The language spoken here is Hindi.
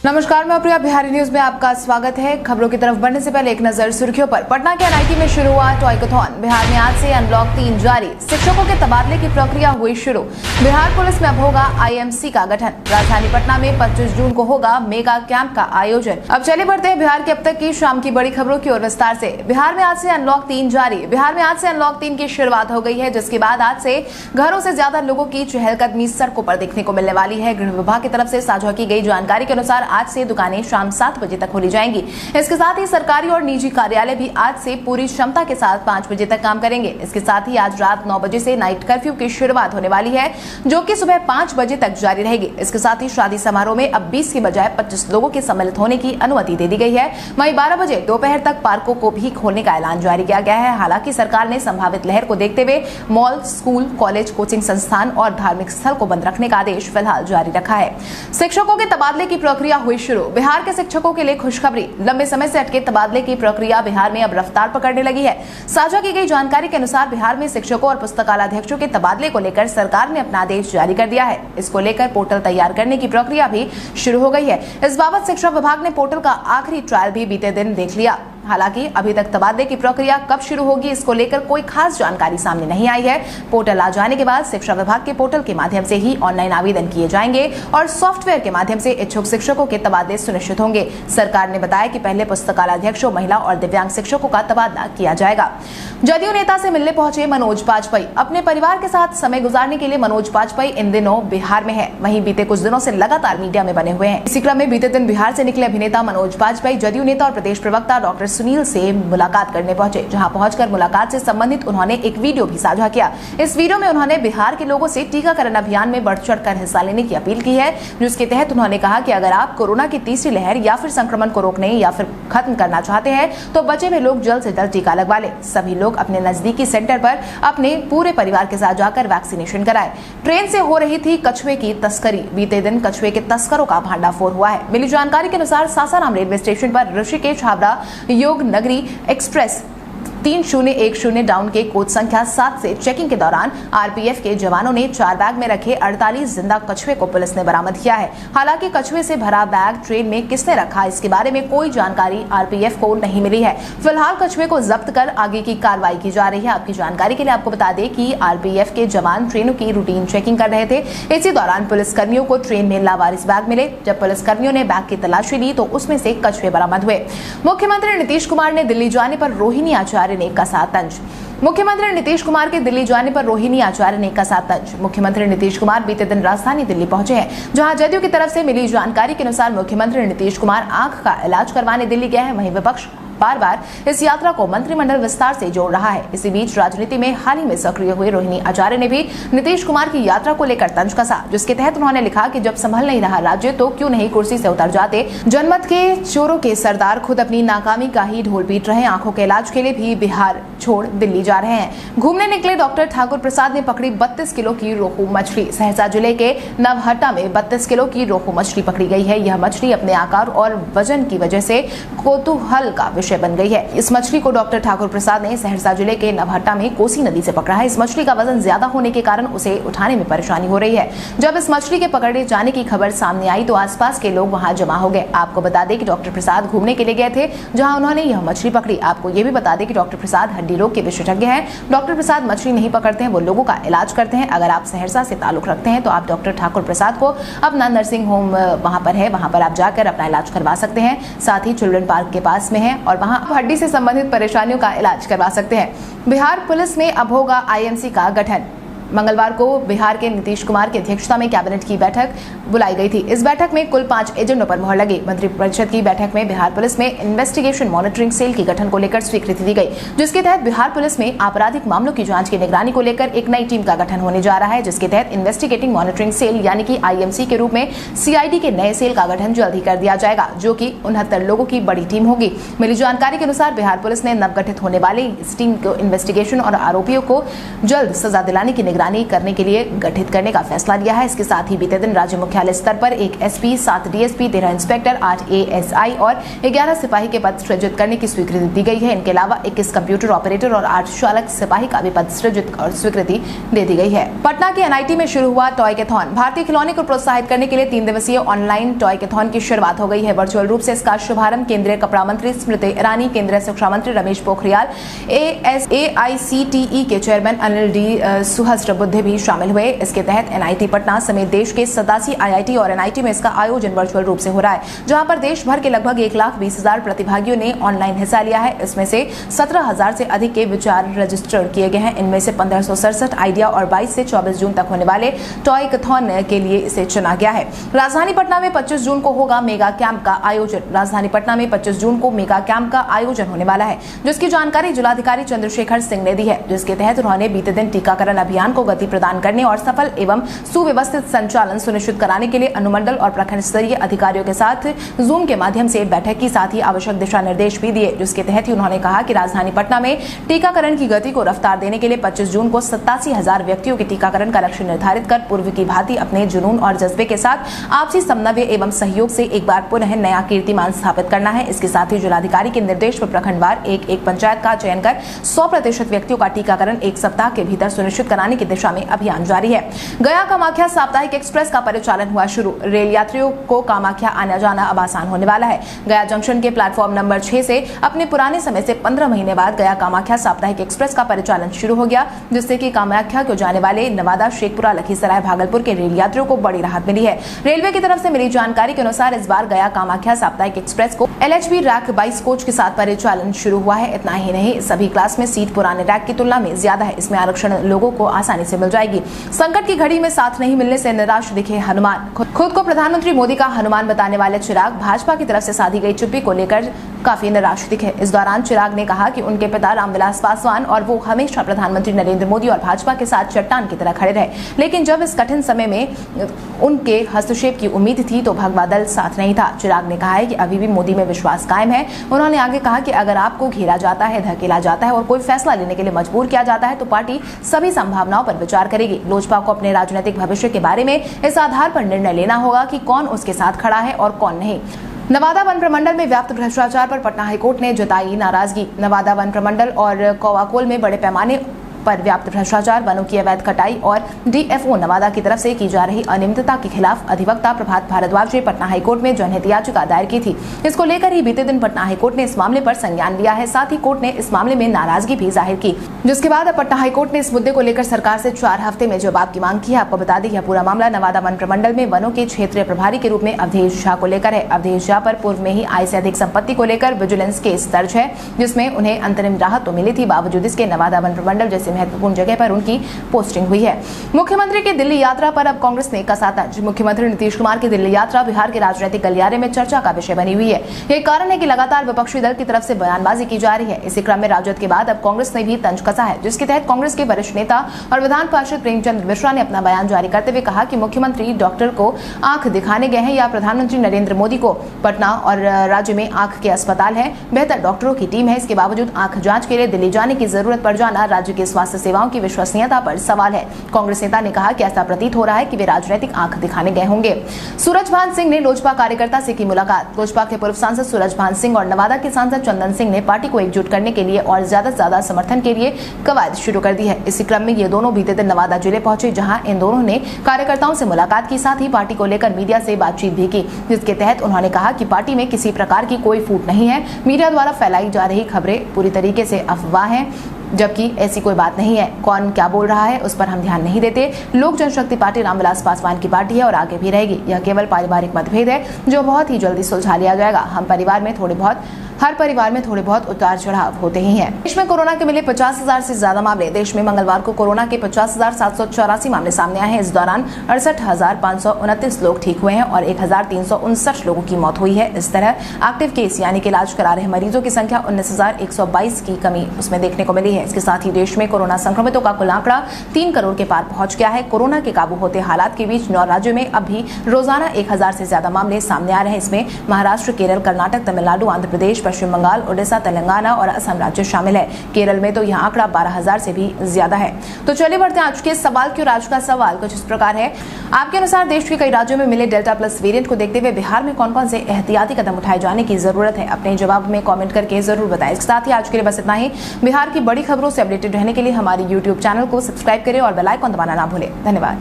नमस्कार, मैं प्रिया। बिहारी न्यूज में आपका स्वागत है। खबरों की तरफ बढ़ने से पहले एक नजर सुर्खियों पर। पटना के एनआईटी में शुरू हुआ टॉयकथॉन। बिहार में आज से अनलॉक 3 जारी। शिक्षकों के तबादले की प्रक्रिया हुई शुरू। बिहार पुलिस में अब होगा आईएमसी का गठन। राजधानी पटना में 25 जून को होगा मेगा कैंप का आयोजन। अब चले बढ़ते हैं बिहार के अब तक की शाम की बड़ी खबरों की ओर विस्तार से। बिहार में आज से अनलॉक 3 जारी। बिहार में आज से अनलॉक 3 की शुरुआत हो गई है, जिसके बाद आज से घरों से ज्यादा लोगों की चहलकदमी सड़कों पर देखने को मिलने वाली है। गृह विभाग की तरफ से साझा की गई जानकारी के अनुसार आज से दुकानें शाम 7 बजे तक खोली जाएंगी। इसके साथ ही सरकारी और निजी कार्यालय भी आज से पूरी क्षमता के साथ 5 बजे तक काम करेंगे। इसके साथ ही आज रात 9 बजे से नाइट कर्फ्यू की शुरुआत होने वाली है, जो कि सुबह 5 बजे तक जारी रहेगी। इसके साथ ही शादी समारोह में अब 20 की बजाय 25 लोगों के सम्मिलित होने की अनुमति दे दी गई है। वहीं 12 बजे दोपहर तक पार्कों को भी खोलने का ऐलान जारी किया गया है। हालांकि सरकार ने संभावित लहर को देखते हुए मॉल, स्कूल, कॉलेज, कोचिंग संस्थान और धार्मिक स्थल को बंद रखने का आदेश फिलहाल जारी रखा है। शिक्षकों के तबादले की प्रक्रिया हुई शुरू। बिहार के शिक्षकों के लिए खुशखबरी। लंबे समय से अटके तबादले की प्रक्रिया बिहार में अब रफ्तार पकड़ने लगी है। साझा की गई जानकारी के अनुसार बिहार में शिक्षकों और पुस्तकालयाध्यक्षों के तबादले को लेकर सरकार ने अपना आदेश जारी कर दिया है। इसको लेकर पोर्टल तैयार करने की प्रक्रिया भी शुरू हो गई है। इस बाबत शिक्षा विभाग ने पोर्टल का आखिरी ट्रायल भी बीते दिन देख लिया। हालांकि अभी तक तबादले की प्रक्रिया कब शुरू होगी, इसको लेकर कोई खास जानकारी सामने नहीं आई है। पोर्टल आ जाने के बाद शिक्षा विभाग के पोर्टल के माध्यम से ही ऑनलाइन आवेदन किए जाएंगे और सॉफ्टवेयर के माध्यम से इच्छुक शिक्षकों के तबादले सुनिश्चित होंगे। सरकार ने बताया कि पहले पुस्तकालयाध्यक्षों, महिला और दिव्यांग शिक्षकों का तबादला किया जाएगा। जदयू नेता से मिलने पहुंचे मनोज बाजपेयी। अपने परिवार के साथ समय गुजारने के लिए मनोज बाजपेयी इन दिनों बिहार में है। वहीं बीते कुछ दिनों से लगातार मीडिया में बने हुए हैं। इसी क्रम में बीते दिन बिहार से निकले अभिनेता मनोज बाजपेयी जदयू नेता और प्रदेश प्रवक्ता डॉक्टर सुनील से मुलाकात करने पहुंचे। जहां पहुंचकर मुलाकात से संबंधित उन्होंने एक वीडियो भी साझा किया। इस वीडियो में उन्होंने बिहार के लोगों से टीकाकरण अभियान में बढ़ चढ़कर हिस्सा लेने की अपील की है, जिसके तहत उन्होंने कहा कि अगर आप कोरोना की तीसरी लहर या फिर संक्रमण को रोकने या फिर खत्म करना चाहते हैं तो बचे हुए लोग जल्द से जल्द टीका लगवा लें। सभी लोग अपने नजदीकी सेंटर पर अपने पूरे परिवार के साथ जाकर वैक्सीनेशन कराएं। ट्रेन से हो रही थी कछुए की तस्करी। बीते दिन कछुए के तस्करों का भांडाफोड़ हुआ है। मिली जानकारी के अनुसार सासाराम रेलवे स्टेशन पर ऋषिकेश हावड़ा योग नगरी एक्सप्रेस 3010 डाउन के कोच संख्या 7 से चेकिंग के दौरान आरपीएफ के जवानों ने 4 बैग में रखे 48 जिंदा कछुए को पुलिस ने बरामद किया है। हालांकि कछुए से भरा बैग ट्रेन में किसने रखा, इसके बारे में कोई जानकारी आरपीएफ को नहीं मिली है। फिलहाल कछुए को जब्त कर आगे की कार्रवाई की जा रही है। आपकी जानकारी के लिए आपको बता दें कि आरपीएफ के जवान ट्रेनों की रूटीन चेकिंग कर रहे थे। इसी दौरान पुलिस कर्मियों को ट्रेन में लावारिस बैग मिले। जब पुलिस कर्मियों ने बैग की तलाशी ली तो उसमें से कछुए बरामद हुए। मुख्यमंत्री नीतीश कुमार ने दिल्ली जाने पर रोहिणी आचार्य ने कसा तंज। मुख्यमंत्री नीतीश कुमार के दिल्ली जाने पर रोहिणी आचार्य ने कसा तंज। मुख्यमंत्री नीतीश कुमार बीते दिन राजधानी दिल्ली पहुंचे हैं, जहां जदयू की तरफ से मिली जानकारी के अनुसार मुख्यमंत्री नीतीश कुमार आंख का इलाज करवाने दिल्ली गए हैं। वहीं विपक्ष बार बार इस यात्रा को मंत्रिमंडल विस्तार से जोड़ रहा है। इसी बीच राजनीति में हाल ही में सक्रिय हुए रोहिणी आचार्य ने भी नीतीश कुमार की यात्रा को लेकर तंज कसा, जिसके तहत उन्होंने लिखा कि जब संभल नहीं रहा राज्य तो क्यों नहीं कुर्सी से उतर जाते। जनमत के चोरों के सरदार खुद अपनी नाकामी का ही ढोल पीट रहे। आंखों के इलाज के लिए भी बिहार छोड़ दिल्ली जा रहे हैं। घूमने निकले डॉक्टर ठाकुर प्रसाद ने पकड़ी 32 किलो की रोहू मछली। सहरसा जिले के नवहट्टा में 32 किलो की रोहू मछली पकड़ी गई है। यह मछली अपने आकार और वजन की वजह से कौतूहल का विषय बन गई है। इस मछली को डॉक्टर ठाकुर प्रसाद ने सहरसा जिले के नवहट्टा में कोसी नदी से पकड़ा है। इस मछली का वजन ज्यादा होने के कारण उसे उठाने में परेशानी हो रही है। जब इस मछली के पकड़े जाने की खबर सामने आई तो आसपास के लोग वहां जमा हो गए। आपको बता दें कि डॉक्टर प्रसाद घूमने के लिए गए थे, जहां उन्होंने यह मछली पकड़ी। आपको ये भी बता दें कि डॉक्टर प्रसाद हड्डी रोग के विशेषज्ञ हैं। डॉक्टर प्रसाद मछली नहीं पकड़ते हैं, वो लोगों का इलाज करते हैं। अगर आप सहरसा से ताल्लुक रखते हैं तो आप डॉक्टर ठाकुर प्रसाद को अपना नर्सिंग होम वहां पर है, वहां पर आप जाकर अपना इलाज करवा सकते हैं। साथ ही चिल्ड्रन पार्क के पास में है और वहां हड्डी से संबंधित परेशानियों का इलाज करवा सकते हैं। बिहार पुलिस में अब होगा आईएमसी का गठन। मंगलवार को बिहार के नीतीश कुमार की अध्यक्षता में कैबिनेट की बैठक बुलाई गई थी। इस बैठक में कुल 5 एजेंडों पर मुहर लगी। मंत्रिपरिषद की बैठक में बिहार पुलिस में इन्वेस्टिगेशन मॉनिटरिंग सेल के गठन को लेकर स्वीकृति दी गई, जिसके तहत बिहार पुलिस में आपराधिक मामलों की जांच की निगरानी को लेकर एक नई टीम का गठन होने जा रहा है, जिसके तहत इन्वेस्टिगेटिंग मॉनिटरिंग सेल यानी कि आईएमसी के रूप में सीआईडी के नए सेल का गठन जल्द ही कर दिया जाएगा, जो कि 69 लोगों की बड़ी टीम होगी। मिली जानकारी के अनुसार बिहार पुलिस ने नवगठित होने वाली इस टीम को इन्वेस्टिगेशन और आरोपियों को जल्द सजा दिलाने की निगरानी निगरानी करने के लिए गठित करने का फैसला लिया है। इसके साथ ही बीते दिन राज्य मुख्यालय स्तर पर 1 SP, 7 DSP, 13 इंस्पेक्टर, 8 ASI और 11 सिपाही के पद सृजित करने की स्वीकृति दी गई है। इनके अलावा 21 कंप्यूटर ऑपरेटर और 8 चालक सिपाही का भी पद सृजित और स्वीकृति दे दी गई है। पटना के NIT में शुरू हुआ टॉयकथॉन। भारतीय खिलौने को प्रोत्साहित करने के लिए 3 दिवसीय ऑनलाइन टॉयकथॉन की शुरुआत हो गई है। वर्चुअल रूप से इसका शुभारंभ केंद्रीय कपड़ा मंत्री स्मृति ईरानी, केंद्रीय शिक्षा मंत्री रमेश पोखरियाल, AICTE के चेयरमैन अनिल D सहस्त्रबुद्धे भी शामिल हुए। इसके तहत NIT पटना समेत देश के 87 IIT और NIT में इसका आयोजन वर्चुअल रूप से हो रहा है, जहां पर देश भर के लगभग 1,20,000 प्रतिभागियों ने ऑनलाइन हिस्सा लिया है। इसमें से 17,000 से अधिक के विचार रजिस्टर्ड किए गए हैं। इनमें से 1567 आइडिया और 22 से 24 जून तक होने वाले टॉयकथॉन के लिए इसे चुना गया है। राजधानी पटना में 25 जून को होगा मेगा कैंप का आयोजन। राजधानी पटना में 25 जून को मेगा कैंप का आयोजन होने वाला है, जिसकी जानकारी जिलाधिकारी चंद्रशेखर सिंह ने दी है, जिसके तहत उन्होंने बीते दिन टीकाकरण अभियान को गति प्रदान करने और सफल एवं सुव्यवस्थित संचालन सुनिश्चित कराने के लिए अनुमंडल और प्रखंड स्तरीय अधिकारियों के साथ जूम के माध्यम से बैठक की, साथ ही आवश्यक दिशा निर्देश भी दिए, जिसके तहत ही उन्होंने कहा कि राजधानी पटना में टीकाकरण की गति को रफ्तार देने के लिए 25 जून को 87,000 व्यक्तियों के टीकाकरण का लक्ष्य निर्धारित कर पूर्व की भांति अपने जुनून और जज्बे के साथ आपसी समन्वय एवं सहयोग से एक बार पुनः नया कीर्तिमान स्थापित करना है। इसके साथ ही जिलाधिकारी के निर्देश पर प्रखंडवार एक पंचायत का चयन कर 100% व्यक्तियों का टीकाकरण 1 सप्ताह के भीतर सुनिश्चित कराने की दिशा में अभियान जारी है। गया कामाख्या साप्ताहिक एक्सप्रेस का परिचालन हुआ शुरू। रेल यात्रियों को कामाख्या आना जाना अब आसान होने वाला है। गया जंक्शन के प्लेटफॉर्म नंबर 6 से अपने पुराने समय से 15 महीने बाद गया कामाख्या साप्ताहिक एक्सप्रेस का परिचालन शुरू हो गया, जिससे कि कामाख्या को जाने वाले नवादा, शेखपुरा, लखीसराय, भागलपुर के रेल यात्रियों को बड़ी राहत मिली है। रेलवे की तरफ से मिली जानकारी के अनुसार इस बार गया कामाख्या साप्ताहिक एक्सप्रेस को LHB रैक 22 कोच के साथ परिचालन शुरू हुआ है। इतना ही नहीं, सभी क्लास में सीट पुराने रैक की तुलना में ज्यादा है। इसमें आरक्षण लोगों को आसानी से मिल जाएगी। संकट की घड़ी में साथ नहीं मिलने से निराश दिखे हनुमान। खुद को प्रधानमंत्री मोदी का हनुमान बताने वाले चिराग भाजपा की तरफ से साधी गई चुप्पी को लेकर काफी निराश दिखे। इस दौरान चिराग ने कहा कि उनके पिता रामविलास पासवान और वो हमेशा प्रधानमंत्री नरेंद्र मोदी और भाजपा के साथ चट्टान की तरह खड़े रहे, लेकिन जब इस कठिन समय में उनके हस्तक्षेप की उम्मीद थी तो भगवा दल साथ नहीं था। चिराग ने कहा है कि अभी भी मोदी में विश्वास कायम है। उन्होंने आगे कहा कि अगर आपको घेरा जाता है, धकेला जाता है और कोई फैसला लेने के लिए मजबूर किया जाता है तो पार्टी सभी संभावनाओं पर विचार करेगी। लोजपा को अपने राजनीतिक भविष्य के बारे में इस आधार पर निर्णय लेना होगा कि कौन उसके साथ खड़ा है और कौन नहीं। नवादा वन प्रमंडल में व्याप्त भ्रष्टाचार पर पटना हाईकोर्ट ने जताई नाराजगी। नवादा वन प्रमंडल और कौवाकोल में बड़े पैमाने पर व्याप्त भ्रष्टाचार, वनों की अवैध कटाई और DFO नवादा की तरफ से की जा रही अनियमितता के खिलाफ अधिवक्ता प्रभात भारद्वाज ने पटना हाईकोर्ट में जनहित याचिका दायर की थी। इसको लेकर ही बीते दिन पटना हाईकोर्ट ने इस मामले पर संज्ञान लिया है। साथ ही कोर्ट ने इस मामले में नाराजगी भी जाहिर की, जिसके बाद अब पटना हाईकोर्ट ने इस मुद्दे को लेकर सरकार से 4 हफ्ते में जवाब की मांग की है। आपको बता दें, यह पूरा मामला नवादा वन प्रमंडल में वनों के क्षेत्रीय प्रभारी के रूप में अवधेश झा को लेकर है। अवधेश झा पर पूर्व में ही आय से अधिक संपत्ति को लेकर विजिलेंस केस दर्ज है, जिसमें उन्हें अंतरिम राहत तो मिली थी, बावजूद इसके नवादा वन प्रमंडल जैसे महत्वपूर्ण जगह पर उनकी पोस्टिंग हुई है। मुख्यमंत्री की दिल्ली यात्रा पर अब कांग्रेस ने कसा तंज। मुख्यमंत्री नीतीश कुमार की दिल्ली यात्रा बिहार के राजनीतिक गलियारे में चर्चा का विषय बनी हुई है। यही कारण है कि लगातार विपक्षी दल की तरफ से बयानबाजी की जा रही है। इसी क्रम में राजद के बाद अब कांग्रेस ने भी तंज कसा है, जिसके तहत कांग्रेस के वरिष्ठ नेता और विधान पार्षद प्रेमचंद मिश्रा ने अपना बयान जारी करते हुए कहा कि मुख्यमंत्री डॉक्टर को आंख दिखाने गए हैं या प्रधानमंत्री नरेंद्र मोदी को पटना और राज्य में आंख के अस्पताल है, बेहतर डॉक्टरों की टीम है, इसके बावजूद आंख जांच के लिए दिल्ली जाने की जरूरत पड़ जाना राज्य की स्वास्थ्य सेवाओं की विश्वसनीयता पर सवाल है। कांग्रेस नेता ने कहा कि ऐसा प्रतीत हो रहा है कि वे राजनीतिक आंख दिखाने गए होंगे। सूरजभान सिंह ने लोजपा कार्यकर्ता से की मुलाकात। लोजपा के पूर्व सांसद सूरजभान सिंह और नवादा के सांसद चंदन सिंह ने पार्टी को एकजुट करने के लिए और ज्यादा से ज्यादा समर्थन के लिए कवायद शुरू कर दी है। इसी क्रम में ये दोनों बीते दिन नवादा जिले पहुंचे, जहां इन दोनों ने कार्यकर्ताओं से मुलाकात की, साथ ही पार्टी को लेकर मीडिया से बातचीत भी की, जिसके तहत उन्होंने कहा कि पार्टी में किसी प्रकार की कोई फूट नहीं है। मीडिया द्वारा फैलाई जा रही खबरें पूरी तरीके से अफवाह है, जबकि ऐसी कोई बात नहीं है। कौन क्या बोल रहा है उस पर हम ध्यान नहीं देते। लोक जनशक्ति पार्टी रामविलास पासवान की पार्टी है और आगे भी रहेगी। यह केवल पारिवारिक मतभेद है जो बहुत ही जल्दी सुलझा लिया जाएगा। हर परिवार में थोड़े बहुत उतार चढ़ाव होते ही हैं। देश में कोरोना के मिले 50,000 से ज्यादा मामले। देश में मंगलवार को कोरोना के 50,784 मामले सामने आए हैं। इस दौरान 68,529 लोग ठीक हुए हैं और 1,359 लोगों की मौत हुई है। इस तरह एक्टिव केस यानी कि इलाज करा रहे मरीजों की संख्या 19,122 की कमी उसमें देखने को मिली है। इसके साथ ही देश में कोरोना संक्रमितों का कुल आंकड़ा 3 करोड़ के पार पहुंच गया है। कोरोना के काबू होते हालात के बीच 9 राज्यों में अब भी रोजाना 1,000 से ज्यादा मामले सामने आ रहे हैं। इसमें महाराष्ट्र, केरल, कर्नाटक, तमिलनाडु, आंध्र प्रदेश, पश्चिम बंगाल, उड़ीसा, तेलंगाना और असम राज्य शामिल है। केरल में तो यह आंकड़ा 12,000 से भी ज्यादा है। तो चलिए बढ़ते हैं आज के सवाल की ओर। आज का सवाल कुछ इस प्रकार है, आपके अनुसार देश के कई राज्यों में मिले डेल्टा प्लस वेरिएंट को देखते हुए बिहार में कौन कौन से एहतियाती कदम उठाए जाने की जरूरत है? अपने जवाब में कमेंट करके जरूर बताएं। इसके साथ ही आज के लिए बस इतना ही। बिहार की बड़ी खबरों से अपडेटेड रहने के लिए हमारे YouTube चैनल को सब्सक्राइब करें और बेल आइकन दबाना ना भूलें। धन्यवाद।